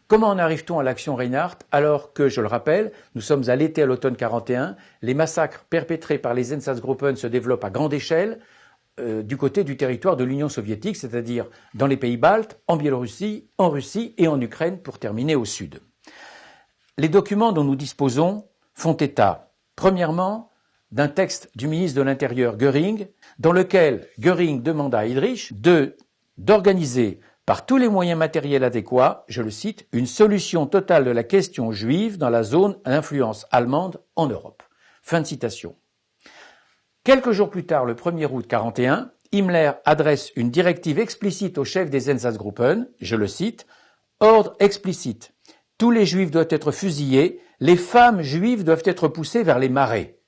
Comment en arrive-t-on à l'action Reinhardt alors que, je le rappelle, nous sommes à l'été à l'automne 41, les massacres perpétrés par les Einsatzgruppen se développent à grande échelle du côté du territoire de l'Union soviétique, c'est-à-dire dans les pays baltes, en Biélorussie, en Russie et en Ukraine pour terminer au sud. Les documents dont nous disposons font état, premièrement, d'un texte du ministre de l'Intérieur Göring, dans lequel Göring demande à Heydrich d'organiser par tous les moyens matériels adéquats, je le cite, une solution totale de la question juive dans la zone d'influence allemande en Europe. Fin de citation. Quelques jours plus tard, le 1er août 1941, Himmler adresse une directive explicite au chef des Einsatzgruppen, je le cite, ordre explicite. Tous les juifs doivent être fusillés, les femmes juives doivent être poussées vers les marais.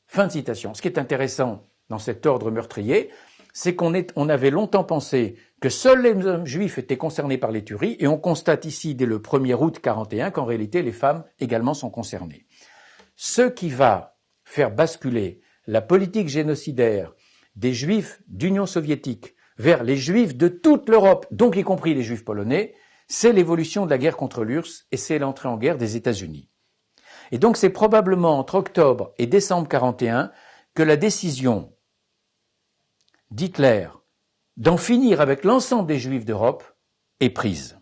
Fin de citation. Ce qui est intéressant dans cet ordre meurtrier, c'est qu'on avait longtemps pensé que seuls les hommes juifs étaient concernés par les tueries, et on constate ici, dès le 1er août 1941, qu'en réalité, les femmes également sont concernées. Ce qui va faire basculer la politique génocidaire des juifs d'Union soviétique vers les juifs de toute l'Europe, donc y compris les juifs polonais, c'est l'évolution de la guerre contre l'URSS et c'est l'entrée en guerre des États-Unis. Et donc c'est probablement entre octobre et décembre 1941 que la décision d'Hitler d'en finir avec l'ensemble des juifs d'Europe est prise.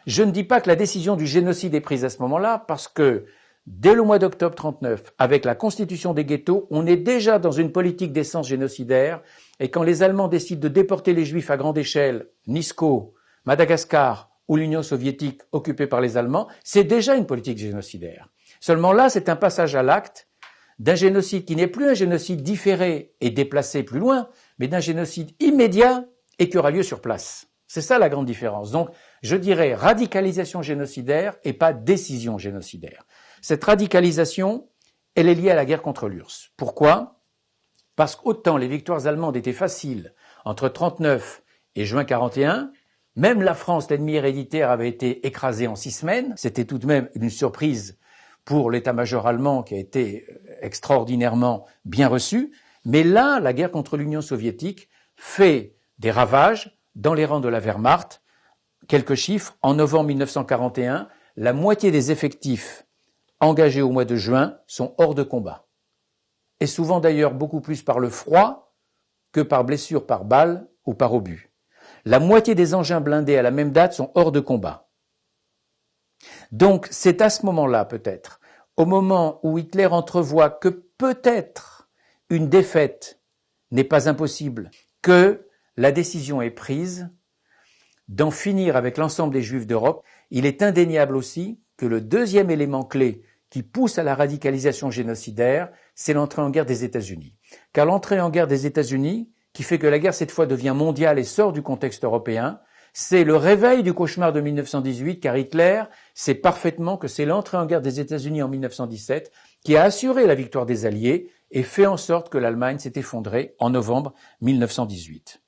Je ne dis pas que la décision du génocide est prise à ce moment-là, parce que dès le mois d'octobre 1939, avec la constitution des ghettos, on est déjà dans une politique d'essence génocidaire, et quand les Allemands décident de déporter les juifs à grande échelle, Nisko, Madagascar ou l'Union soviétique occupée par les Allemands, c'est déjà une politique génocidaire. Seulement là, c'est un passage à l'acte d'un génocide qui n'est plus un génocide différé et déplacé plus loin, mais d'un génocide immédiat et qui aura lieu sur place. C'est ça la grande différence. Donc, je dirais radicalisation génocidaire et pas décision génocidaire. Cette radicalisation, elle est liée à la guerre contre l'URSS. Pourquoi ? Parce qu'autant les victoires allemandes étaient faciles entre 1939 et juin 1941, même la France, l'ennemi héréditaire, avait été écrasée en 6 semaines. C'était tout de même une surprise pour l'état-major allemand qui a été extraordinairement bien reçu. Mais là, la guerre contre l'Union soviétique fait des ravages dans les rangs de la Wehrmacht. Quelques chiffres, en novembre 1941, la moitié des effectifs engagés au mois de juin sont hors de combat. Et souvent d'ailleurs beaucoup plus par le froid que par blessure par balle ou par obus. La moitié des engins blindés à la même date sont hors de combat. Donc c'est à ce moment-là peut-être, au moment où Hitler entrevoit que peut-être une défaite n'est pas impossible, que la décision est prise d'en finir avec l'ensemble des Juifs d'Europe. Il est indéniable aussi que le deuxième élément clé qui pousse à la radicalisation génocidaire, c'est l'entrée en guerre des États-Unis. Car l'entrée en guerre des États-Unis, qui fait que la guerre cette fois devient mondiale et sort du contexte européen, c'est le réveil du cauchemar de 1918, car Hitler sait parfaitement que c'est l'entrée en guerre des États-Unis en 1917 qui a assuré la victoire des Alliés et fait en sorte que l'Allemagne s'est effondrée en novembre 1918.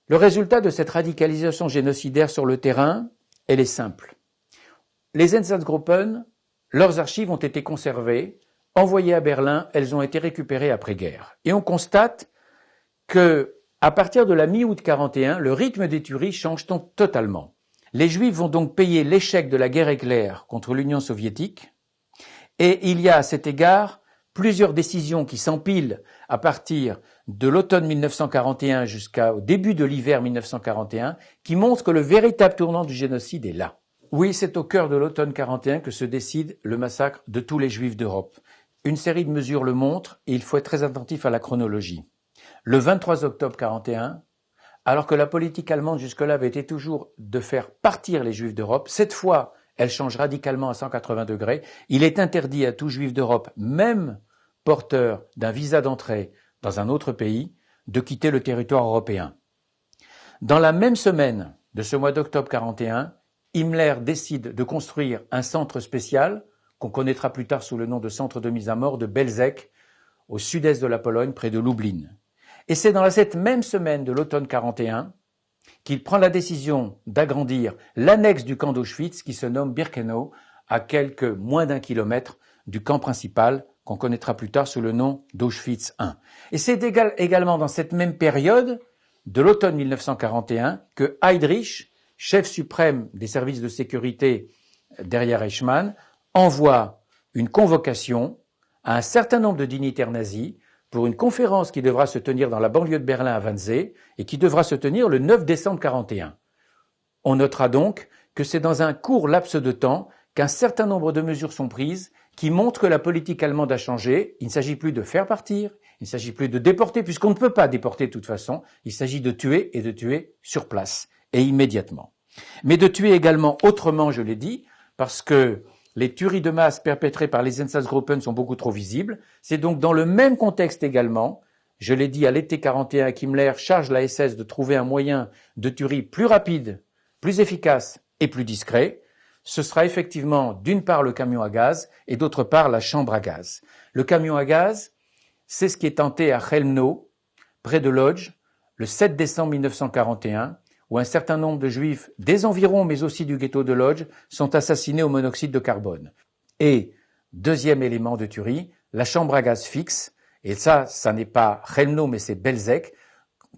Le résultat de cette radicalisation génocidaire sur le terrain, elle est simple. Les Einsatzgruppen, leurs archives ont été conservées, envoyées à Berlin, elles ont été récupérées après-guerre. Et on constate que, à partir de la mi-août 1941, le rythme des tueries change totalement. Les Juifs vont donc payer l'échec de la guerre éclair contre l'Union soviétique, et il y a à cet égard plusieurs décisions qui s'empilent à partir de l'automne 1941 jusqu'au début de l'hiver 1941, qui montrent que le véritable tournant du génocide est là. Oui, c'est au cœur de l'automne 1941 que se décide le massacre de tous les Juifs d'Europe. Une série de mesures le montre et il faut être très attentif à la chronologie. Le 23 octobre 1941, alors que la politique allemande jusque-là avait été toujours de faire partir les Juifs d'Europe, cette fois, elle change radicalement à 180 degrés. Il est interdit à tout Juif d'Europe, même porteur d'un visa d'entrée dans un autre pays, de quitter le territoire européen. Dans la même semaine de ce mois d'octobre 1941, Himmler décide de construire un centre spécial, qu'on connaîtra plus tard sous le nom de centre de mise à mort de Belzec, au sud-est de la Pologne, près de Lublin. Et c'est dans cette même semaine de l'automne 1941 qu'il prend la décision d'agrandir l'annexe du camp d'Auschwitz qui se nomme Birkenau, à quelques moins d'1 kilomètre du camp principal qu'on connaîtra plus tard sous le nom d'Auschwitz I. Et c'est également dans cette même période de l'automne 1941 que Heydrich chef suprême des services de sécurité derrière Eichmann, envoie une convocation à un certain nombre de dignitaires nazis pour une conférence qui devra se tenir dans la banlieue de Berlin à Wannsee et qui devra se tenir le 9 décembre 1941. On notera donc que c'est dans un court laps de temps qu'un certain nombre de mesures sont prises qui montrent que la politique allemande a changé. Il ne s'agit plus de faire partir, il ne s'agit plus de déporter, puisqu'on ne peut pas déporter de toute façon. Il s'agit de tuer et de tuer sur place et immédiatement. Mais de tuer également autrement, je l'ai dit, parce que les tueries de masse perpétrées par les Einsatzgruppen sont beaucoup trop visibles. C'est donc dans le même contexte également, je l'ai dit à l'été 41, qu'Himmler charge la SS de trouver un moyen de tuerie plus rapide, plus efficace et plus discret. Ce sera effectivement d'une part le camion à gaz et d'autre part la chambre à gaz. Le camion à gaz, c'est ce qui est tenté à Chelmno, près de Lodz, le 7 décembre 1941, où un certain nombre de juifs des environs, mais aussi du ghetto de Lodz, sont assassinés au monoxyde de carbone. Et, deuxième élément de tuerie, la chambre à gaz fixe, et ça n'est pas Chelmno, mais c'est Belzec,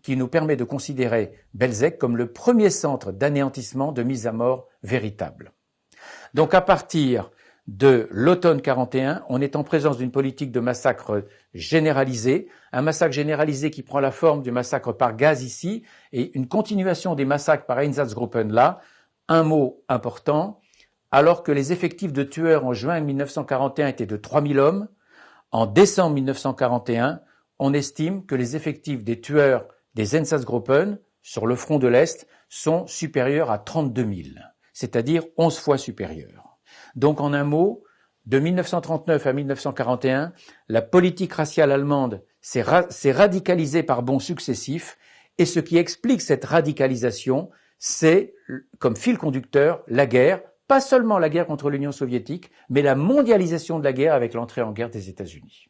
qui nous permet de considérer Belzec comme le premier centre d'anéantissement, de mise à mort véritable. Donc à partir de l'automne 41, on est en présence d'une politique de massacre généralisé, un massacre généralisé qui prend la forme du massacre par gaz ici et une continuation des massacres par Einsatzgruppen là. Un mot important, alors que les effectifs de tueurs en juin 1941 étaient de 3000 hommes, en décembre 1941, on estime que les effectifs des tueurs des Einsatzgruppen sur le front de l'Est sont supérieurs à 32 000, c'est-à-dire 11 fois supérieurs. Donc en un mot, de 1939 à 1941, la politique raciale allemande s'est radicalisée par bonds successifs et ce qui explique cette radicalisation, c'est comme fil conducteur la guerre, pas seulement la guerre contre l'Union soviétique, mais la mondialisation de la guerre avec l'entrée en guerre des États-Unis.